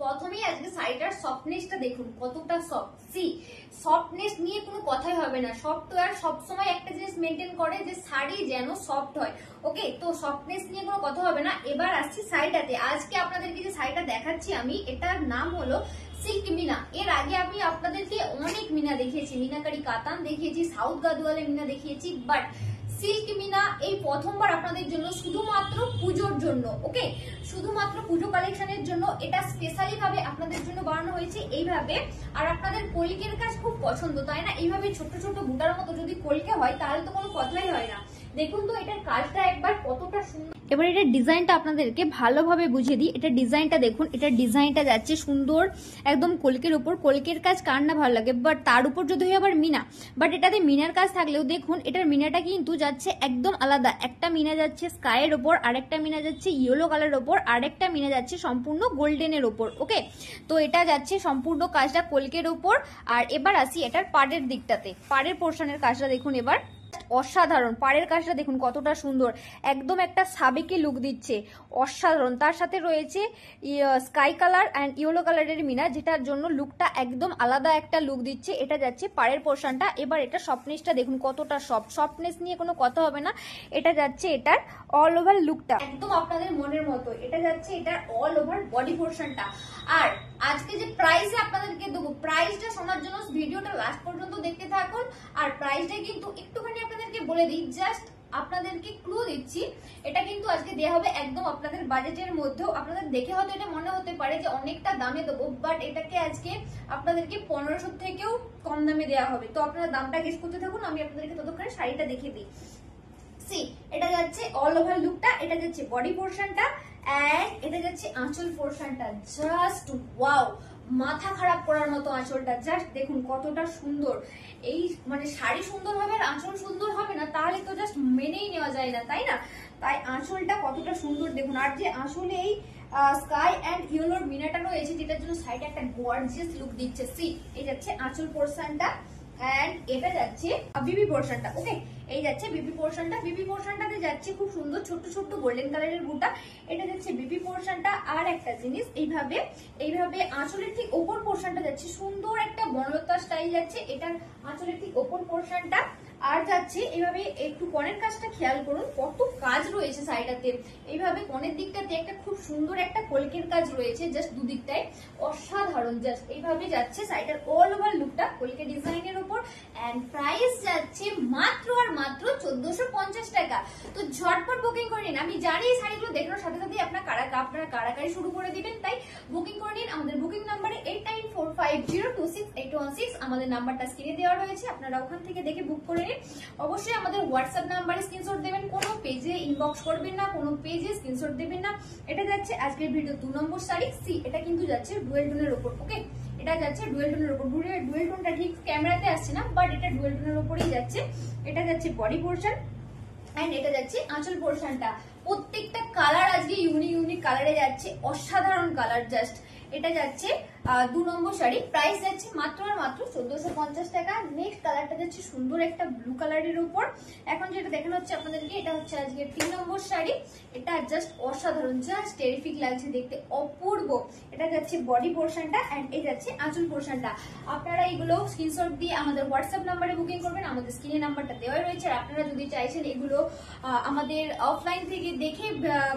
প্রথমেই আজকে শাড়িটার সফটনেসটা দেখুন কতটা সফট। সি সফটনেস নিয়ে কোনো কথাই হবে না, সফটওয়্যার সবসময় একটা জিনিস মেনটেন করে যে শাড়ি যেন সফট হয়। ওকে, তো সফটনেস নিয়ে কোনো কথা হবে না। এবার আসছি শাড়িটাতে। আজকে আপনাদেরকে যে শাড়িটা দেখাচ্ছি আমি, এটার নাম হলো সিল্ক মিনা। এর আগে আমি আপনাদেরকে অনেক মিনা দেখিয়েছি, মিনাকারি কাতান দেখিয়েছি, সাউথ গাদওয়ালে মিনা দেখিয়েছি, বাট সিল্ক মিনা এই প্রথমবার আপনাদের জন্য, শুধুমাত্র পুজোর জন্য। ওকে, শুধুমাত্র পুজো কালেকশনের জন্য এটা স্পেশালি ভাবে আপনাদের জন্য বানানো হয়েছে এইভাবে। আর আপনাদের কলকের কাজ খুব পছন্দ, তাই না? এইভাবে ছোট ছোট বুটার মতো যদি কলকে হয় তাহলে তো কোনো কথাই হয় না। দেখুন তো এটার কাজটা একবার কতটা সুন্দর। এবার এটার ডিজাইনটা আপনাদেরকে ভালোভাবে বুঝিয়ে দিই। এটা ডিজাইনটা দেখুন, এটার ডিজাইনটা যাচ্ছে সুন্দর একদম কলকের উপর। কলকের কাজ কার না ভালো লাগে, বাট তার উপর যদি হয় আবার মিনা, বাট এটাতে মিনার কাজ থাকলেও দেখুন এটার মিনাটা কিন্তু যাচ্ছে একদম আলাদা। একটা মিনা যাচ্ছে স্কাইয়ের ওপর, আরেকটা মিনা যাচ্ছে ইয়েলো কালারের ওপর, আরেকটা মিনা যাচ্ছে সম্পূর্ণ গোল্ডেনের ওপর। ওকে, তো এটা যাচ্ছে সম্পূর্ণ কাজটা কলকের ওপর। আর এবার আসি এটার পাড়ের দিকটাতে। পাড়ের পোর্শনের কাজটা দেখুন এবার, অসাধারণ। পাড়ের কাজটা দেখুন কতটা সুন্দর, একদম একটা সাবেকি লুক দিচ্ছে, অসাধারণ। তার সাথে রয়েছে স্কাই কালার অ্যান্ড ইয়েলো কালারের মিনা, যেটার জন্য লুকটা একদম আলাদা একটা লুক দিচ্ছে। এটা যাচ্ছে পাড়ের পোর্শনটা। এবার এটা সফটনেসটা দেখুন কতটা সফট, সফটনেস নিয়ে কোনো কথা হবে না। এটা যাচ্ছে এটার অল ওভার লুকটা একদম আপনাদের মনের মতো। এটা যাচ্ছে এটার অল ওভার বডি পোর্শনটা। আর আজকে যে প্রাইসে আপনাদেরকে দেবো, প্রাইসটা শোনার জন্য ভিডিওটা লাস্ট পর্যন্ত দেখতে থাকুন। আর প্রাইসটা কিন্তু একটুখানি আপনাদেরকে বলে দিই, জাস্ট আপনাদেরকে ক্লু দিচ্ছি। এটা কিন্তু আজকে দেওয়া হবে একদম আপনাদের বাজেটের মধ্যেও। আপনাদের দেখে হয়তো এটা মনে হতে পারে যে অনেকটা দামে দেবো, বাট এটাকে আজকে আপনাদেরকে 1500 থেকেও কম দামে দেওয়া হবে। তো আপনারা দামটা গেস করতে থাকুন, আমি আপনাদেরকে ততক্ষণে শাড়িটা দেখিয়ে দিই। সি এটা যাচ্ছে অল ওভার লুকটা, এটা যাচ্ছে বডি পোর্শনটা, এন্ড এটা যাচ্ছে আঁচল পোর্শনটা। জাস্ট ওয়াও, মাথা খারাপ করার মতো আঁচলটা। জাস্ট দেখুন কতটা সুন্দর। এই মানে শাড়ি সুন্দর হবে আর আঁচল সুন্দর হবে না, তাহলে তো জাস্ট মেনেই নেওয়া যায় না, তাই না? তাই আঁচলটা কতটা সুন্দর দেখুন। আর যে আসলে এই স্কাই অ্যান্ড ইয়েলোর মিনাটা রয়েছে, যেটার জন্য সাইডে একটা গর্জিয়াস লুক দিচ্ছে। সি এই যাচ্ছে আঁচল পোর্শনটা, এন্ড এটা যাচ্ছে বিবি পোর্শনটা। ওকে, এই যাচ্ছে বিবি পোর্শনটা। বিবি পোর্শনটাতে যাচ্ছে খুব সুন্দর ছোট ছোট গোল্ডেন কালারের বুটা। এটা যাচ্ছে বিবি পোর্শনটা। আর একটা জিনিস, এইভাবে এইভাবে আঁচলের ঠিক ওপর পোর্শনটা যাচ্ছে সুন্দর একটা বনলতা স্টাইল যাচ্ছে এটার আঁচলের ঠিক ওপর পোর্শনটা। আর যাচ্ছে এইভাবে একটু কনের কাজটা খেয়াল করুন, কত কাজ রয়েছে শাড়িটাতে। এইভাবে কনের দিকটাতে একটা খুব সুন্দর একটা কলকের কাজ রয়েছে, জাস্ট দুদিকটায় অসাধারণ। জাস্ট এইভাবে যাচ্ছে শাড়িটার অল ওভার লুকটা কলকে ডিজাইনের উপর। এন্ড প্রাইস যাচ্ছে মাত্র আর মাত্র 1450 টাকা। তো ঝটপট বুকিং করে নিন। আমি জানি এই শাড়িগুলো দেখানোর সাথে সাথে আপনারা কারাকারি শুরু করে দিবেন, তাই বুকিং করে নিন আমাদের বুকিং নাম্বারে 8945026816। আমাদের নাম্বারটা স্ক্রিনে দেওয়া রয়েছে, আপনারা ওখান থেকে দেখে বুক করে নিন। অবশ্যই আমাদের হোয়াটসঅ্যাপ নাম্বারে স্ক্রিনশট দেবেন, কোনো পেজে ইনবক্স করবেন না, কোনো পেজে স্ক্রিনশট দেবেন না। এটা যাচ্ছে আজকের ভিডিও 2 নম্বর শাড়ি। সি এটা কিন্তু যাচ্ছে ডুয়েল টোনের উপর। ওকে, এটা যাচ্ছে ডুয়েল টোনের উপর। ডুয়েল টোনটা ঠিক ক্যামেরাতে আসছে না, বাট এটা ডুয়েল টোনের উপরেই যাচ্ছে। এটা যাচ্ছে বডি পোর্শন, এন্ড এটা যাচ্ছে আঁচল পোর্শনটা। প্রত্যেকটা কালার আজকে ইউনিক কালারে যাচ্ছে, অসাধারণ কালার। জাস্ট এটা যাচ্ছে 2 নম্বর শাড়ি। প্রাইস যাচ্ছে মাত্র আর মাত্র 1450 টাকা। নেক্সট কালারটা যাচ্ছে সুন্দর একটা ব্লু কালারের উপর। এখন যেটা দেখানো হচ্ছে আপনাদেরকে, এটা হচ্ছে আজকে 3 নম্বর শাড়ি। এটা জাস্ট অসাধারণ, জাস্ট টেরিফিক লাগছে দেখতে, অপূর্ব। এটা যাচ্ছে বডি পোর্শনটা, এন্ড এই যাচ্ছে আঁচল পোর্শনটা। আপনারা এগুলো স্ক্রিনশট দিয়ে আমাদের হোয়াটসঅ্যাপ নাম্বারে বুকিং করবেন, আমাদের স্ক্রিনে নাম্বারটা দেওয়াই রয়েছে। আর আপনারা যদি চাইছেন এগুলো আমাদের অফলাইন থেকে দেখে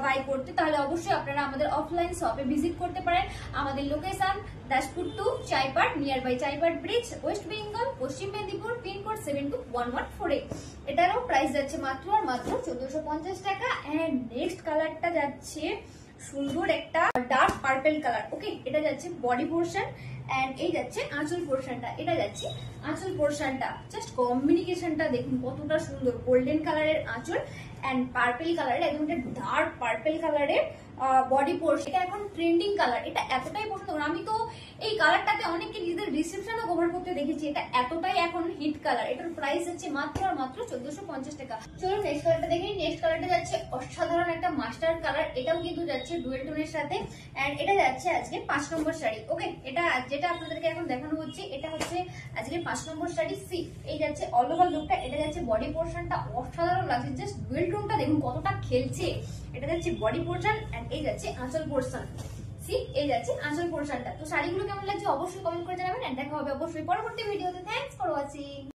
বাই করতে, তাহলে অবশ্যই আপনারা আমাদের অফলাইন শপে ভিজিট করতে পারেন। আমাদের location Daspur to Chaipat, near by Chaipat bridge, West Bengal, Paschim Medinipur, pin code 721148। এটারও প্রাইস যাচ্ছে মাত্র আর মাত্র 1450 টাকা। এন্ড নেক্সট কালারটা যাচ্ছে সুন্দর একটা ডার্ক পার্পল কালার। ওকে, এটা যাচ্ছে বডি পোর্শন, এন্ড এই যাচ্ছে আঁচল পোর্শনটা। এটা যাচ্ছে আঁচল পোর্শনটা। জাস্ট কম্বিনেশনটা দেখুন কতটা সুন্দর, গোল্ডেন কালারের আঁচল এন্ড পার্পল কালারের, একদম ডার্ক পার্পল কালারের বডি পোর্শন। এটা এখন ট্রেন্ডিং কালার, এটা এতটাই পছন্দ। আমি তো এই কালারটাতে অনেকে নিজেদের রিসেপশনও কভার করতে দেখেছি, এটা এতটাই এখন হিট কালার। এটার প্রাইস যাচ্ছে মাত্র আর মাত্র 1450 টাকা। চলুন নেক্সট কালারটা দেখি। নেক্সট কালারটা যাচ্ছে অসাধারণ একটা মাস্টার্ড কালার। এটাও কিন্তু যাচ্ছে ডুয়েল টোনের সাথে, এন্ড এটা যাচ্ছে আজকে 5 নম্বর শাড়ি। ওকে, এটা যেটা আপনাদেরকে এখন দেখানো হচ্ছে, এটা হচ্ছে আজকে 5 নম্বর শাড়ি। সি এই যাচ্ছে অল ওভার লুকটা, এটা যাচ্ছে বডি পোর্শনটা। অসাধারণ লাগছে, জাস্ট ডুয়েল টোনটা দেখুন কতটা খেলছে। এটা যাচ্ছে বডি পোর্শন, এন্ড এই যাচ্ছে আঁচল পোর্শন। সি এই যাচ্ছে আঁচল পোর্শনটা। তো শাড়িগুলো কেমন লাগছে অবশ্যই কমেন্ট করে জানাবেন, এন্ড দেখা হবে অবশ্যই পরবর্তী ভিডিওতে। Thanks for watching.